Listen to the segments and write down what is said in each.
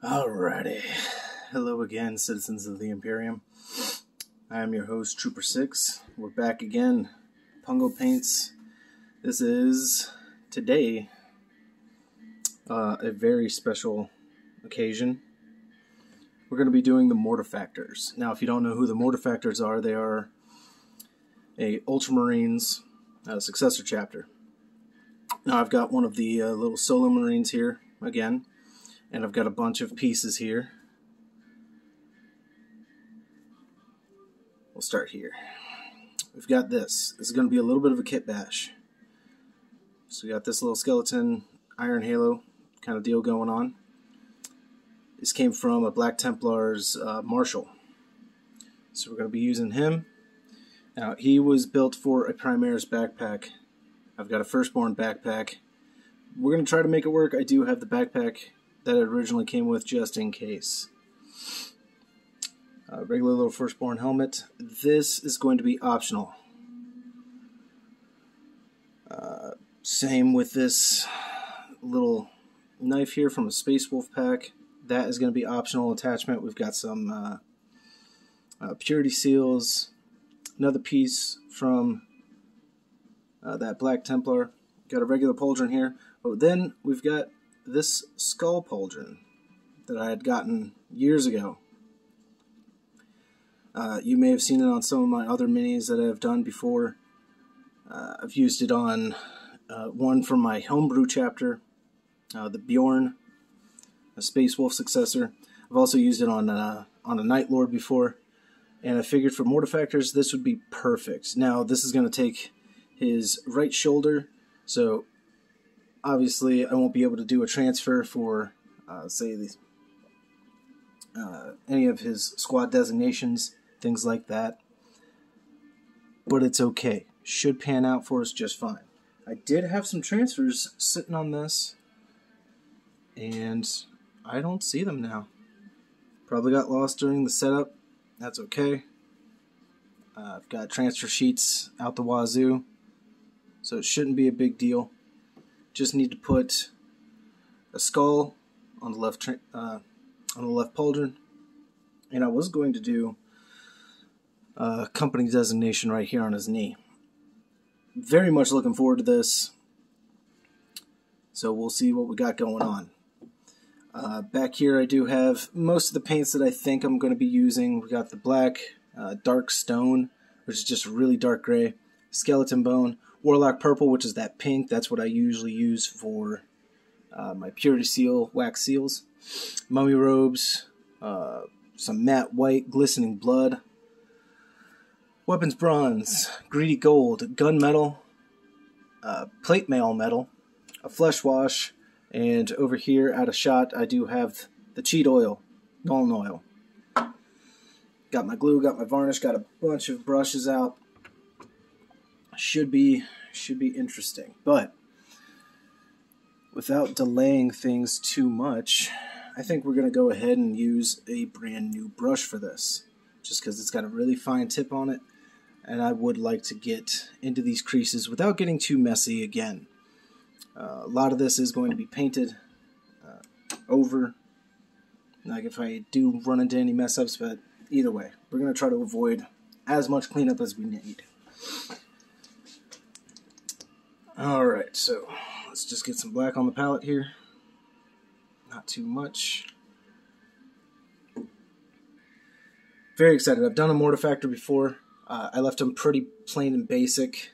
Alrighty. Hello again, citizens of the Imperium. I am your host, Trooper 6. We're back again. Pungo Paints. This is, today, a very special occasion. We're going to be doing the Mortifactors. Now, if you don't know who the Mortifactors are, they are a Ultramarines Successor Chapter. Now, I've got one of the little solo Marines here, again. And I've got a bunch of pieces here. We'll start here. We've got this. This is going to be a little bit of a kit bash. So we got this little skeleton Iron Halo kind of deal going on. This came from a Black Templar's Marshal. So we're going to be using him. Now, he was built for a Primaris backpack. I've got a Firstborn backpack. We're going to try to make it work. I do have the backpack that it originally came with just in case. Regular little Firstborn helmet. This is going to be optional. Same with this little knife here from a Space Wolf pack. That is going to be optional attachment. We've got some purity seals. Another piece from that Black Templar. Got a regular pauldron here. Oh, then we've got this skull pauldron that I had gotten years ago. You may have seen it on some of my other minis that I've done before. I've used it on one from my homebrew chapter, the Bjorn, a Space Wolf successor. I've also used it on a Night Lord before, and I figured for Mortifactors this would be perfect. Now this is going to take his right shoulder, so obviously I won't be able to do a transfer for, say, any of his squad designations, things like that. But it's okay. Should pan out for us just fine. I did have some transfers sitting on this, and I don't see them now. Probably got lost during the setup. That's okay. I've got transfer sheets out the wazoo, so it shouldn't be a big deal. Just need to put a skull on the left pauldron, and I was going to do a company designation right here on his knee. Very much looking forward to this, so we'll see what we got going on. Back here I do have most of the paints that I think I'm going to be using. We got the black, dark stone, which is just really dark gray, skeleton bone, Warlock purple, which is that pink. That's what I usually use for my purity seal wax seals. Mummy robes, some matte white, glistening blood, weapons bronze, greedy gold, gunmetal, plate mail metal, a flesh wash, and over here out of shot I do have the cheat oil, Nuln oil. Got my glue, got my varnish, got a bunch of brushes out. Should be interesting, but without delaying things too much, I think we're going to go ahead and use a brand new brush for this, just because it's got a really fine tip on it, and I would like to get into these creases without getting too messy again. A lot of this is going to be painted over, like if I do run into any mess ups, but either way, we're going to try to avoid as much cleanup as we need. Alright, so let's just get some black on the palette here. Not too much. Very excited. I've done a Mortifactor before. I left them pretty plain and basic.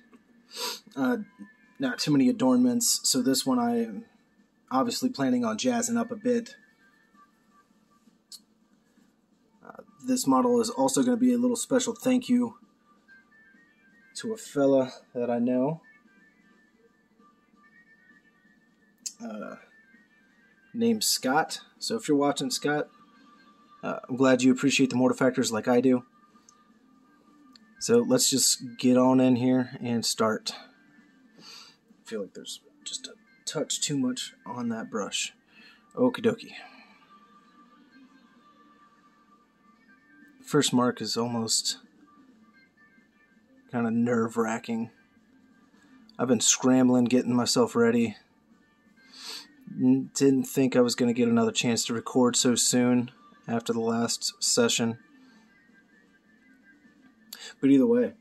Not too many adornments. So this one I am obviously planning on jazzing up a bit. This model is also going to be a little special thank you to a fella that I know. Named Scott. So if you're watching, Scott, I'm glad you appreciate the Mortifactors like I do. So let's just get on in here and start. I feel like there's just a touch too much on that brush. Okie dokie. First mark is almost kind of nerve-wracking. I've been scrambling, getting myself ready. Didn't think I was going to get another chance to record so soon after the last session. But either way.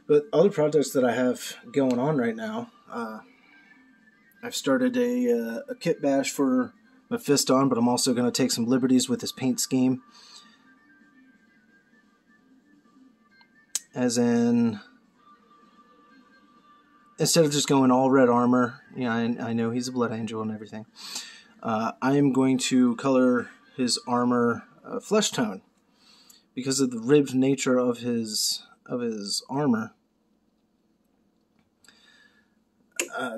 But other projects that I have going on right now, I've started a kit bash for Mephiston, but I'm also going to take some liberties with his paint scheme. As in, instead of just going all red armor, I know he's a Blood Angel and everything, I am going to color his armor flesh tone. Because of the ribbed nature of his armor.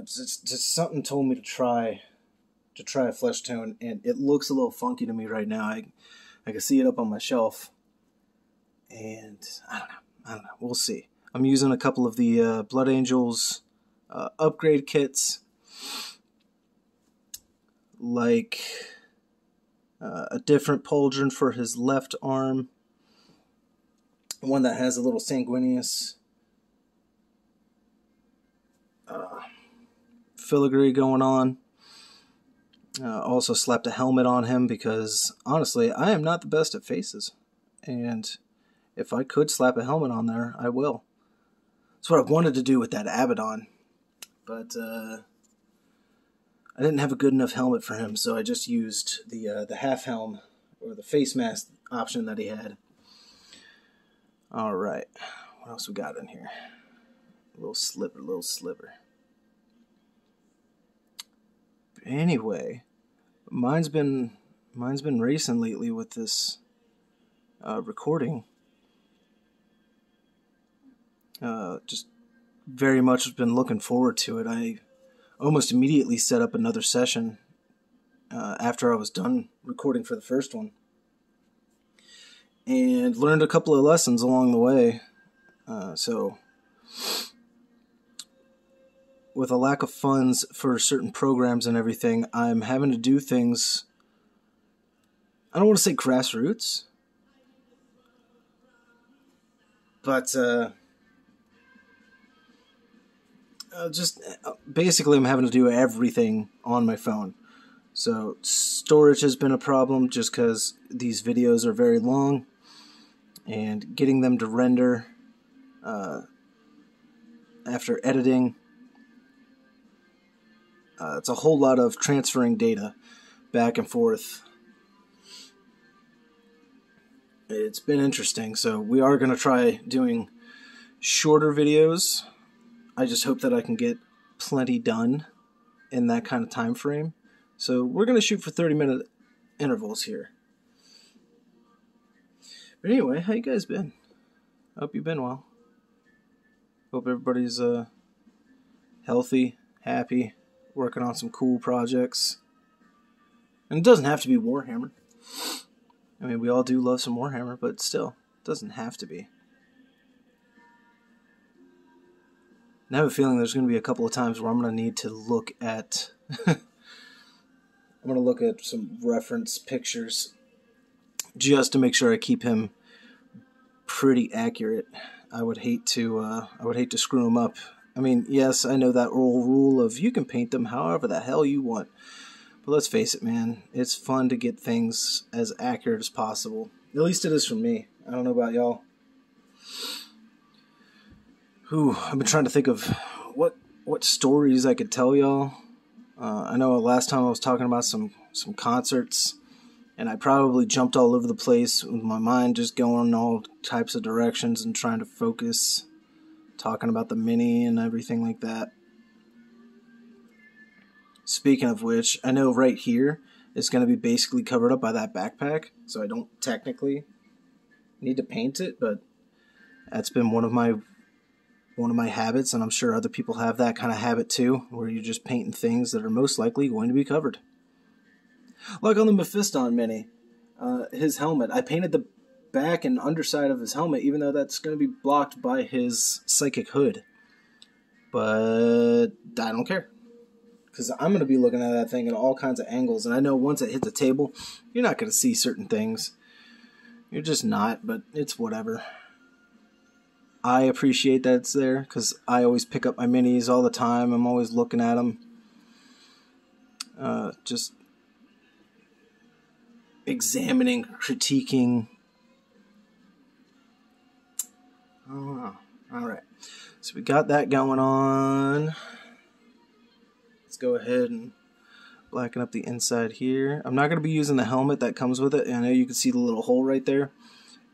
Just something told me to try a flesh tone, and it looks a little funky to me right now. I can see it up on my shelf, and I don't know. We'll see. I'm using a couple of the Blood Angels upgrade kits, like a different pauldron for his left arm, one that has a little sanguineous filigree going on. Also slapped a helmet on him because, honestly, I am not the best at faces. And if I could slap a helmet on there, I will. That's what I wanted to do with that Abaddon. But I didn't have a good enough helmet for him, so I just used the half helm, or the face mask option that he had. Alright, what else we got in here? Little sliver. But anyway, mine's been racing lately with this recording. Just very much been looking forward to it. I almost immediately set up another session after I was done recording for the first one. And learned a couple of lessons along the way. So, with a lack of funds for certain programs and everything, I'm having to do things, I don't want to say grassroots, but basically I'm having to do everything on my phone. So storage has been a problem just because these videos are very long, and getting them to render after editing, it's a whole lot of transferring data back and forth. It's been interesting, so we are going to try doing shorter videos. I just hope that I can get plenty done in that kind of time frame. So we're going to shoot for 30-minute intervals here. But anyway, how you guys been? Hope you've been well. Hope everybody's healthy, happy, working on some cool projects. And it doesn't have to be Warhammer. I mean, we all do love some Warhammer, but still, it doesn't have to be. And I have a feeling there's going to be a couple of times where I'm going to need to look at... I'm going to look at some reference pictures just to make sure I keep him pretty accurate. I would hate to screw him up. I mean, yes, I know that old rule of you can paint them however the hell you want. But let's face it, man, it's fun to get things as accurate as possible. At least it is for me. I don't know about y'all. I've been trying to think of what stories I could tell y'all. I know last time I was talking about some concerts, and I probably jumped all over the place with my mind just going in all types of directions and trying to focus, talking about the mini and everything like that. Speaking of which, I know right here is going to be basically covered up by that backpack, so I don't technically need to paint it, but that's been one of my habits, and I'm sure other people have that kind of habit too, where you're just painting things that are most likely going to be covered. Like on the Mephiston mini, his helmet, I painted the back and underside of his helmet, even though that's going to be blocked by his psychic hood. But I don't care, because I'm going to be looking at that thing at all kinds of angles, and I know once it hits the table, you're not going to see certain things. You're just not, but it's whatever. I appreciate that it's there, because I always pick up my minis all the time. I'm always looking at them. just examining, critiquing. Oh, all right. So we got that going on. Let's go ahead and blacken up the inside here. I'm not going to be using the helmet that comes with it. I know you can see the little hole right there.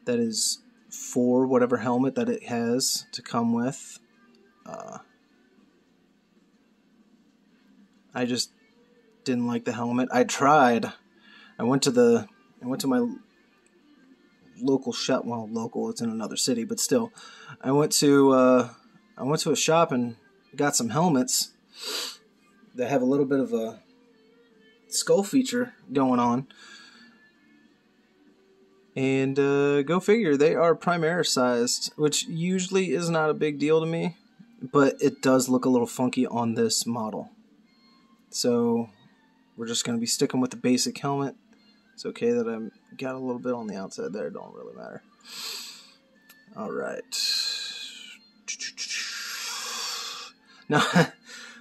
That is for whatever helmet that it has to come with. I just didn't like the helmet. I tried. I went to my local shop. Well, local, it's in another city, but still. I went to a shop and got some helmets that have a little bit of a skull feature going on. And go figure, they are Primaris sized, which usually is not a big deal to me, but it does look a little funky on this model. So we're just going to be sticking with the basic helmet. It's okay that I got a little bit on the outside there, don't really matter. Alright. Now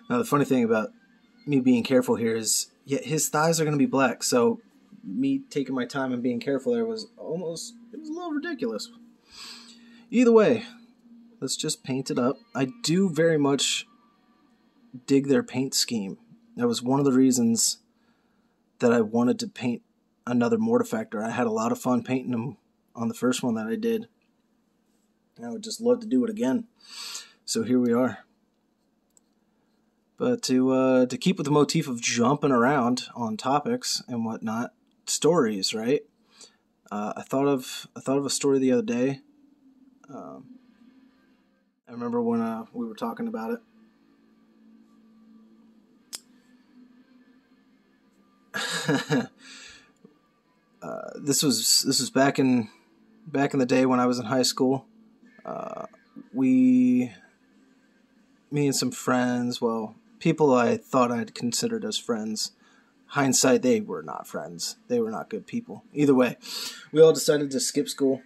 the funny thing about me being careful here is, yeah, his thighs are going to be black, so me taking my time and being careful there was it was a little ridiculous. Either way, let's just paint it up. I do very much dig their paint scheme. That was one of the reasons that I wanted to paint another Mortifactor. I had a lot of fun painting them on the first one that I did. I would just love to do it again. So here we are. But to keep with the motif of jumping around on topics and whatnot, stories, right? I thought of a story the other day. I remember when we were talking about it. This was back in the day when I was in high school. Me and some friends, well, people I thought I'd considered as friends. Hindsight, they were not friends. They were not good people. Either way, we all decided to skip school.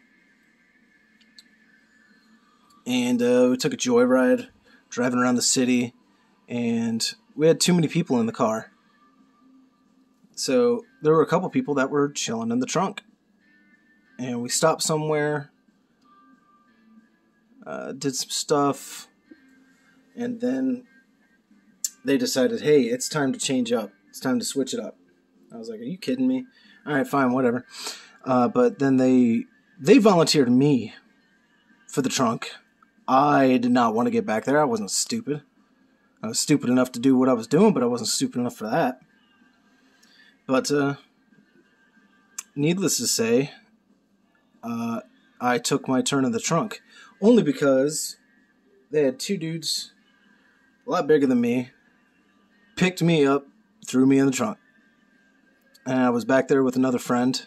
And we took a joyride, driving around the city, and we had too many people in the car. So there were a couple people that were chilling in the trunk. And we stopped somewhere, did some stuff, and then they decided, hey, it's time to change up. It's time to switch it up. I was like, are you kidding me? All right, fine, whatever. But then they volunteered me for the trunk. I did not want to get back there. I wasn't stupid. I was stupid enough to do what I was doing, but I wasn't stupid enough for that. But needless to say, I took my turn in the trunk. Only because they had two dudes a lot bigger than me, picked me up, threw me in the trunk. And I was back there with another friend.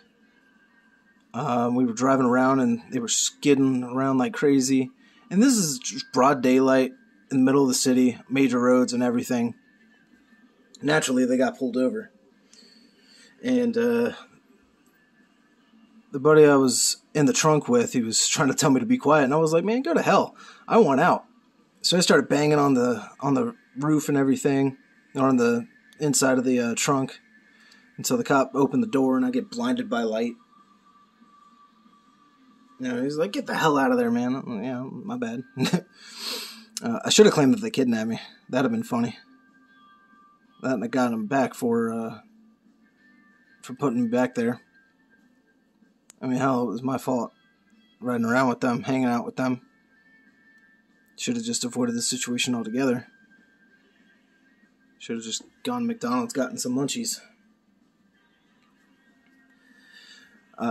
We were driving around and they were skidding around like crazy. And this is just broad daylight in the middle of the city, major roads and everything. Naturally, they got pulled over. And the buddy I was in the trunk with, he was trying to tell me to be quiet. And I was like, man, go to hell. I want out. So I started banging on the roof and everything, or on the inside of the trunk, until the cop opened the door and I get blinded by light. You know, he's like, get the hell out of there, man. Like, yeah, my bad. I should have claimed that they kidnapped me. That'd have been funny. That and I got him back for putting me back there. I mean, hell, it was my fault. Riding around with them, hanging out with them. Should have just avoided this situation altogether. Should have just gone to McDonald's, gotten some munchies.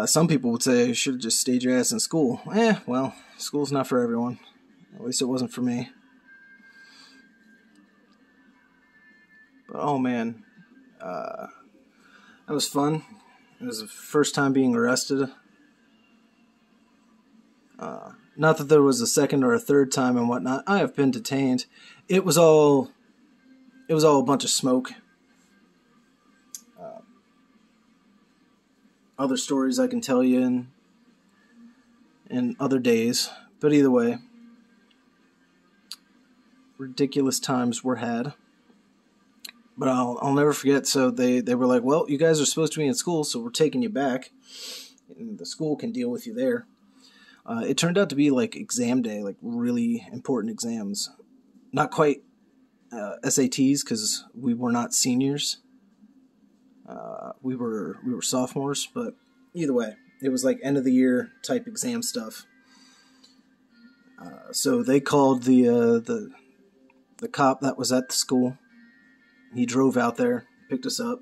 Some people would say you should have just stayed your ass in school. Well, school's not for everyone. At least it wasn't for me. But oh man, that was fun. It was the first time being arrested. Not that there was a second or a third time and whatnot. I have been detained. It was all a bunch of smoke. Other stories I can tell you in other days. But either way, ridiculous times were had. But I'll never forget. So they were like, well, you guys are supposed to be in school, so we're taking you back. And the school can deal with you there. It turned out to be like exam day, like really important exams. Not quite SATs, because we were not seniors. We were sophomores, but either way, it was like end of the year type exam stuff. So they called the cop that was at the school. He drove out there, picked us up,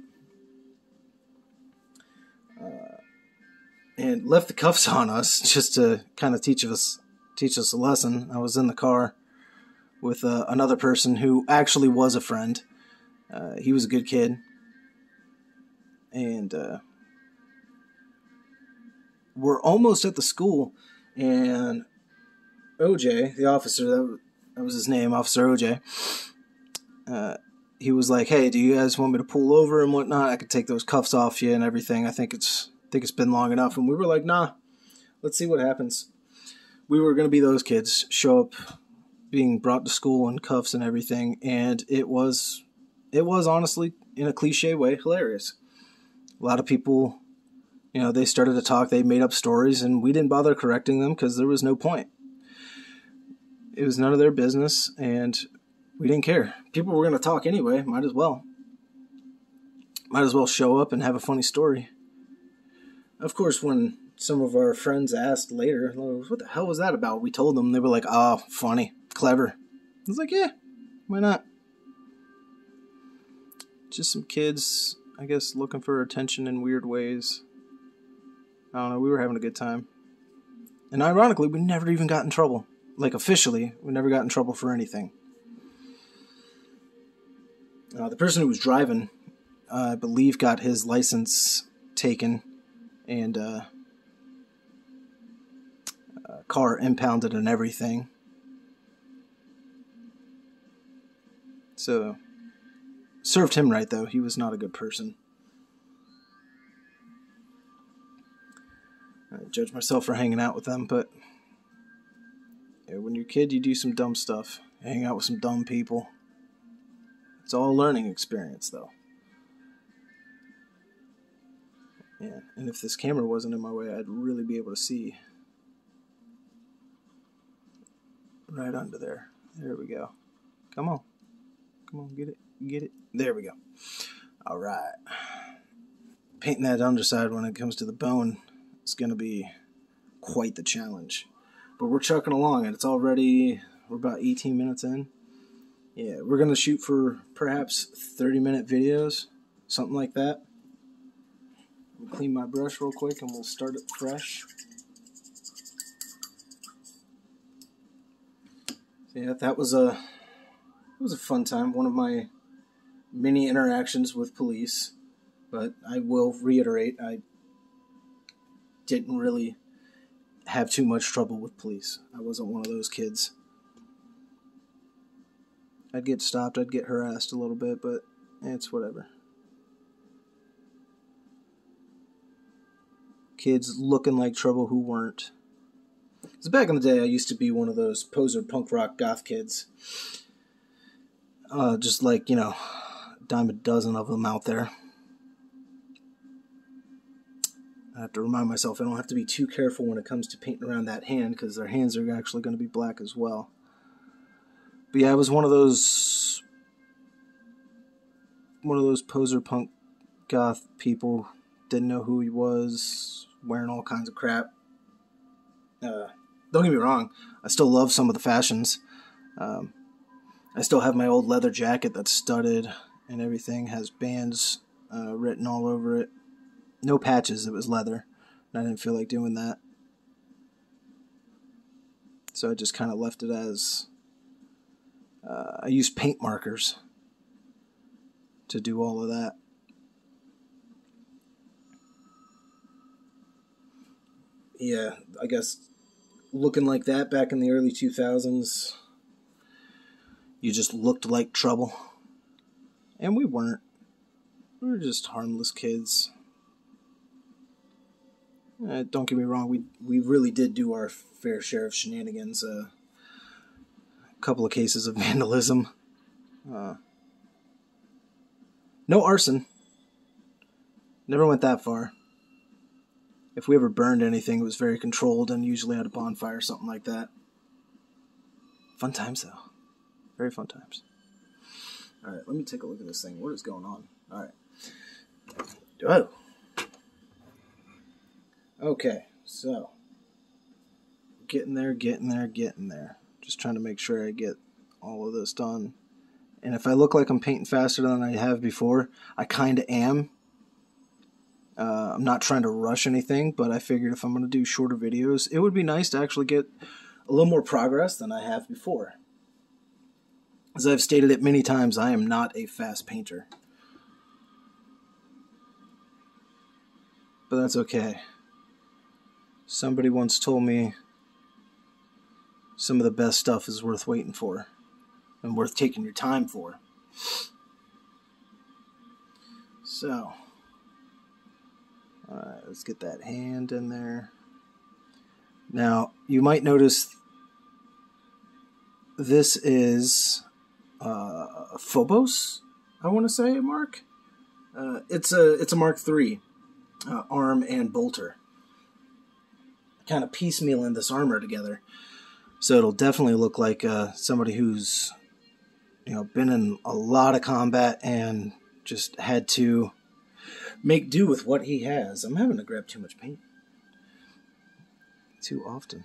and left the cuffs on us just to kind of teach us a lesson. I was in the car with another person who actually was a friend. He was a good kid, and we're almost at the school, and OJ, the officer, that was his name, Officer OJ, he was like, hey, do you guys want me to pull over and whatnot? I could take those cuffs off you and everything. I think it's been long enough. And we were like, nah, let's see what happens. We were going to be those kids, show up being brought to school in cuffs and everything. And it was honestly, in a cliche way, hilarious. A lot of people, they started to talk, they made up stories, and we didn't bother correcting them because there was no point. It was none of their business, and we didn't care. People were going to talk anyway. Might as well show up and have a funny story. Of course, when some of our friends asked later, what the hell was that about? We told them. They were like, oh, funny, clever. I was like, yeah, why not? Just some kids, I guess, looking for attention in weird ways. I don't know. We were having a good time. And ironically, we never even got in trouble. Like, officially, we never got in trouble for anything. The person who was driving, I believe, got his license taken and car impounded and everything. So, served him right, though. He was not a good person. I judge myself for hanging out with them, but when you're a kid, you do some dumb stuff. You hang out with some dumb people. It's all a learning experience, though. Yeah, and if this camera wasn't in my way, I'd really be able to see right under there. There we go. Come on, get it. There we go. All right. Painting that underside when it comes to the bone is going to be quite the challenge. But we're chucking along, and we're about 18 minutes in. Yeah, we're going to shoot for perhaps 30-minute videos, something like that. I'll clean my brush real quick, and we'll start it fresh. So yeah, that was a fun time. One of my many interactions with police. But I will reiterate, I didn't really have too much trouble with police. I wasn't one of those kids. I'd get stopped, I'd get harassed a little bit, but it's whatever. Kids looking like trouble who weren't. Because back in the day, I used to be one of those poser punk rock goth kids. Just like, dime a dozen of them out there. I have to remind myself I don't have to be too careful when it comes to painting around that hand, because their hands are actually going to be black as well. But yeah, I was one of those poser punk goth people. Didn't know who he was, wearing all kinds of crap. Don't get me wrong, I still love some of the fashions. I still have my old leather jacket that's studded and everything, has bands written all over it. No patches, it was leather, and I didn't feel like doing that. So I just kind of left it as... I used paint markers to do all of that. Yeah, I guess looking like that back in the early 2000s, you just looked like trouble. And we weren't. We were just harmless kids. Don't get me wrong, we really did do our fair share of shenanigans. A couple of cases of vandalism. No arson. Never went that far. If we ever burned anything, it was very controlled and usually at a bonfire or something like that. Fun times, though. Very fun times. Alright, let me take a look at this thing. What is going on? Alright. Oh. Okay, so. Getting there. Just trying to make sure I get all of this done. And if I look like I'm painting faster than I have before, I kind of am. I'm not trying to rush anything, but I figured if I'm going to do shorter videos, it would be nice to actually get a little more progress than I have before. As I've stated it many times, I am not a fast painter. But that's okay. Somebody once told me some of the best stuff is worth waiting for and worth taking your time for. So, alright, let's get that hand in there. Now, you might notice this is Phobos, I want to say, Mark. It's a Mark III arm and bolter. Kind of piecemealing this armor together, so it'll definitely look like somebody who's been in a lot of combat and just had to make do with what he has. I'm having to grab too much paint too often.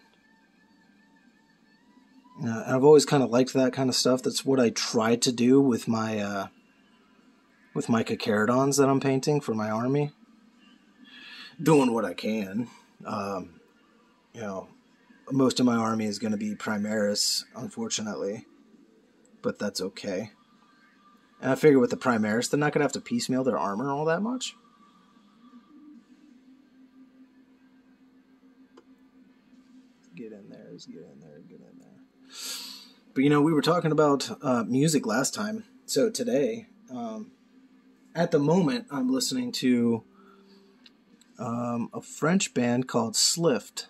I've always kind of liked that kind of stuff. That's what I tried to do with my Carcharodons that I'm painting for my army. Doing what I can. Most of my army is going to be Primaris, unfortunately, but that's okay. And I figure with the Primaris, they're not going to have to piecemeal their armor all that much. Get in there, get in there. But we were talking about music last time. So today, at the moment, I'm listening to a French band called Slift.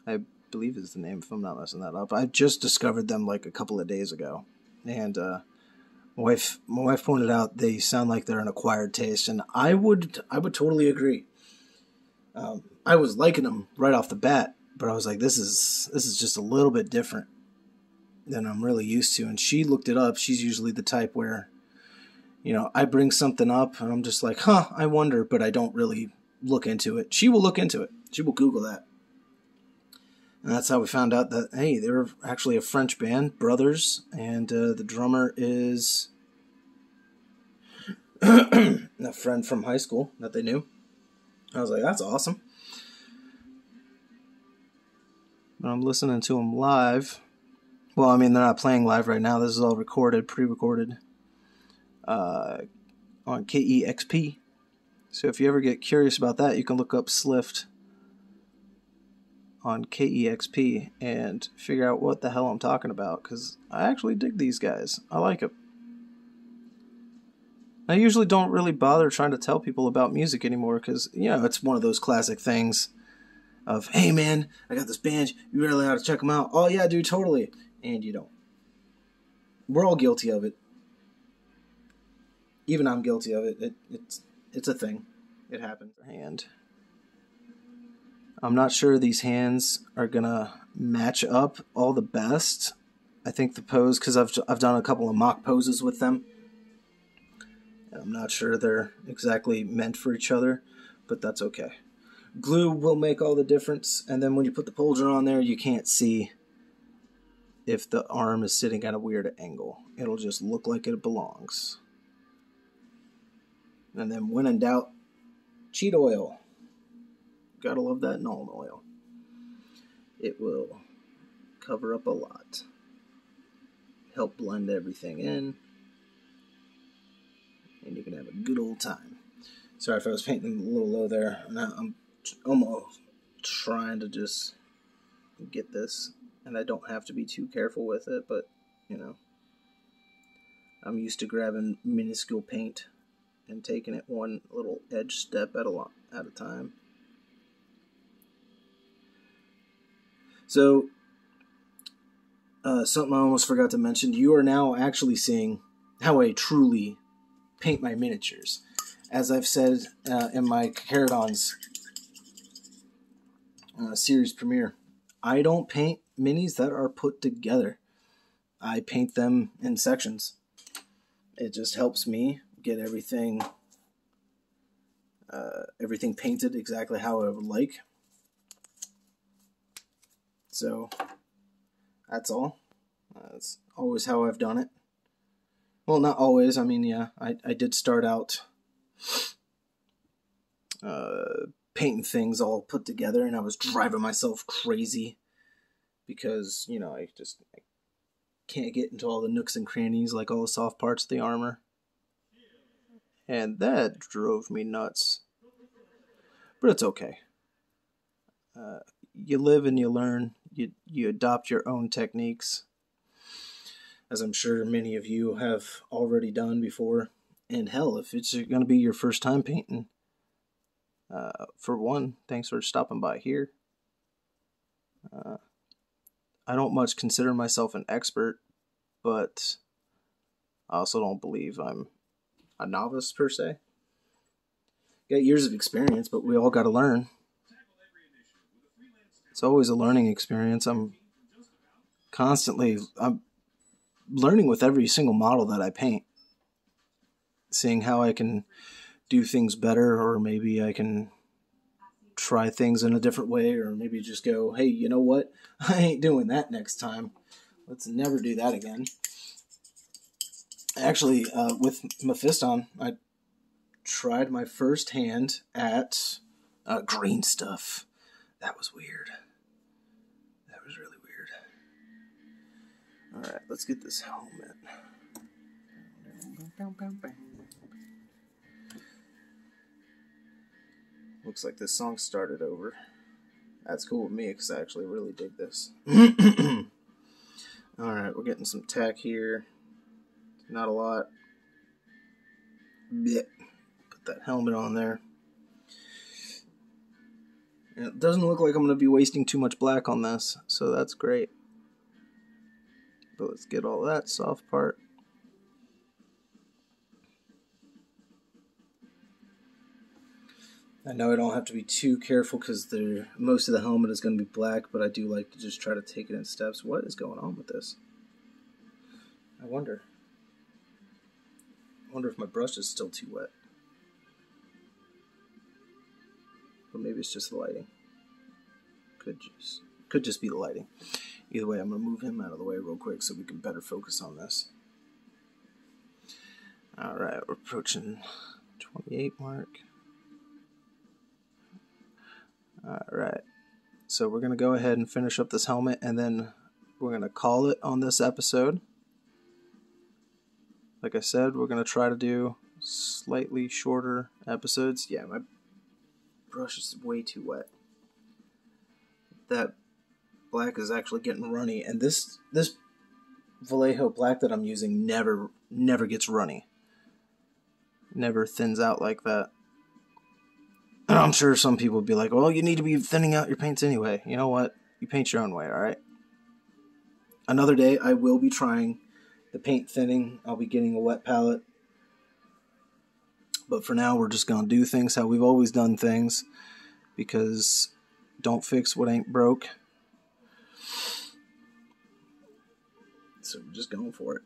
I believe is the name, if I'm not messing that up. I just discovered them like a couple of days ago. And my wife pointed out they sound like they're an acquired taste, and I would totally agree. I was liking them right off the bat, but I was like, this is just a little bit different than I'm really used to. And she looked it up. She's usually the type where, I bring something up and I'm just like, I wonder, but I don't really look into it. She will look into it. She will Google that. And that's how we found out that, hey, they were actually a French band, brothers, and the drummer is a friend from high school that they knew. I was like, that's awesome. But I'm listening to them live. Well, I mean, they're not playing live right now. This is all recorded, pre-recorded on KEXP. So if you ever get curious about that, you can look up Slift on KEXP and figure out what the hell I'm talking about, because I actually dig these guys. I like them. I usually don't really bother trying to tell people about music anymore, because, it's one of those classic things of, hey man, I got this band, you really ought to check them out. Oh yeah, dude, totally. And you don't. We're all guilty of it. Even I'm guilty of it. It's a thing. It happens. Hand. I'm not sure these hands are gonna match up all the best. I think the pose, because I've done a couple of mock poses with them, and I'm not sure they're exactly meant for each other, but that's okay. Glue will make all the difference, and then when you put the pauldron on there, you can't see if the arm is sitting at a weird angle. It'll just look like it belongs. And then when in doubt, cheat oil. Gotta love that Nuln oil. It will cover up a lot. Help blend everything in. And you can have a good old time. Sorry if I was painting a little low there. I'm almost trying to just get this. And I don't have to be too careful with it, but, I'm used to grabbing minuscule paint and taking it one little edge step at a time. So, something I almost forgot to mention, you are now actually seeing how a truly paint my miniatures. As I've said in my Caradons series premiere, I don't paint minis that are put together. I paint them in sections. It just helps me get everything painted exactly how I would like. So that's all. That's always how I've done it. Well, not always. I mean, yeah, I did start out painting things all put together, and I was driving myself crazy because, you know, I can't get into all the nooks and crannies, like all the soft parts of the armor. And that drove me nuts. But it's okay. You live and you learn. You adopt your own techniques, as I'm sure many of you have already done before. And hell, if it's going to be your first time painting, for one, thanks for stopping by here. I don't much consider myself an expert, but I also don't believe I'm a novice per se. Got years of experience, but we all got to learn. It's always a learning experience. I'm learning with every single model that I paint, seeing how I can do things better, or maybe I can try things in a different way, or maybe just go, hey, you know what? I ain't doing that next time. Let's never do that again. Actually, with Mephiston, I tried my first hand at green stuff. That was weird. That was really weird. Alright, let's get this helmet. Looks like this song started over. That's cool with me because I actually really dig this. Alright, we're getting some tack here. Not a lot. Blech. Put that helmet on there. And it doesn't look like I'm going to be wasting too much black on this, so that's great. But let's get all that soft part. I know I don't have to be too careful because most of the helmet is going to be black, but I do like to just try to take it in steps. What is going on with this? I wonder if my brush is still too wet. Or maybe it's just the lighting. Could just be the lighting. Either way, I'm going to move him out of the way real quick so we can better focus on this. Alright, we're approaching 28 mark. Alright, so we're going to go ahead and finish up this helmet, and then we're going to call it on this episode. Like I said, we're going to try to do slightly shorter episodes. Yeah, my brush is way too wet. That black is actually getting runny, and this Vallejo black that I'm using never gets runny. Never thins out like that. And I'm sure some people would be like, well, you need to be thinning out your paints anyway. You know what? You paint your own way, alright? Another day, I will be trying the paint thinning. I'll be getting a wet palette. But for now, we're just going to do things how we've always done things. Because don't fix what ain't broke. So we're just going for it.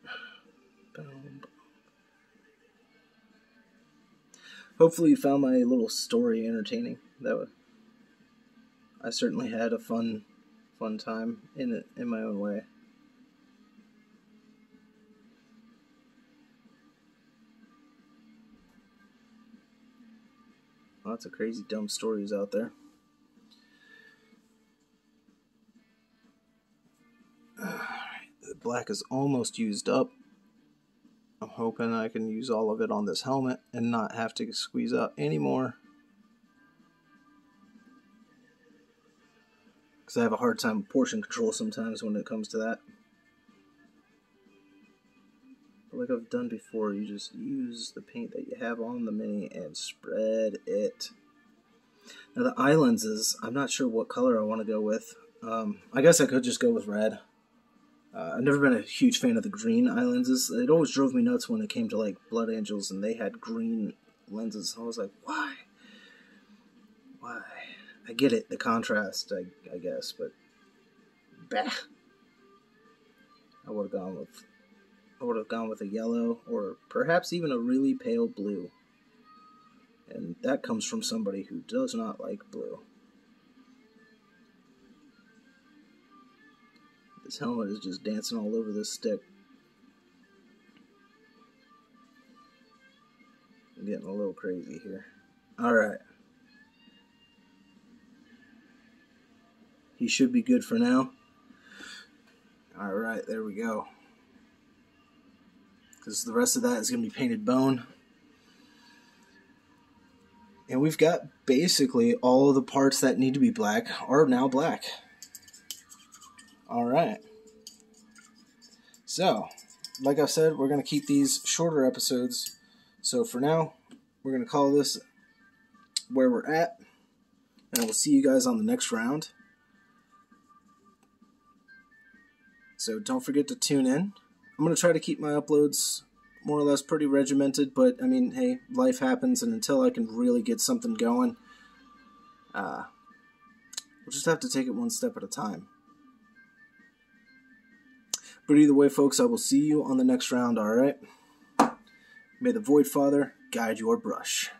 Hopefully you found my little story entertaining. I certainly had a fun time in it in my own way. Lots of crazy dumb stories out there. The black is almost used up. I'm hoping I can use all of it on this helmet and not have to squeeze out any more. Because I have a hard time with portion control sometimes when it comes to that. But like I've done before, you just use the paint that you have on the mini and spread it. Now the eye lenses, I'm not sure what color I want to go with. I guess I could just go with red. I've never been a huge fan of the green eye lenses. It always drove me nuts when it came to like Blood Angels and they had green lenses. I was like, why? Why? I get it, the contrast, I guess, but bah. I would have gone with a yellow or perhaps even a really pale blue. And that comes from somebody who does not like blue. This helmet is just dancing all over this stick. I'm getting a little crazy here. Alright. He should be good for now. Alright, there we go. Because the rest of that is going to be painted bone. And we've got basically all of the parts that need to be black are now black. Alright. So, like I said, we're going to keep these shorter episodes. So for now, we're going to call this where we're at. And we'll see you guys on the next round. So don't forget to tune in. I'm going to try to keep my uploads more or less pretty regimented, but I mean, hey, life happens, and until I can really get something going, we'll just have to take it one step at a time. But either way, folks, I will see you on the next round, alright? May the Void Father guide your brush.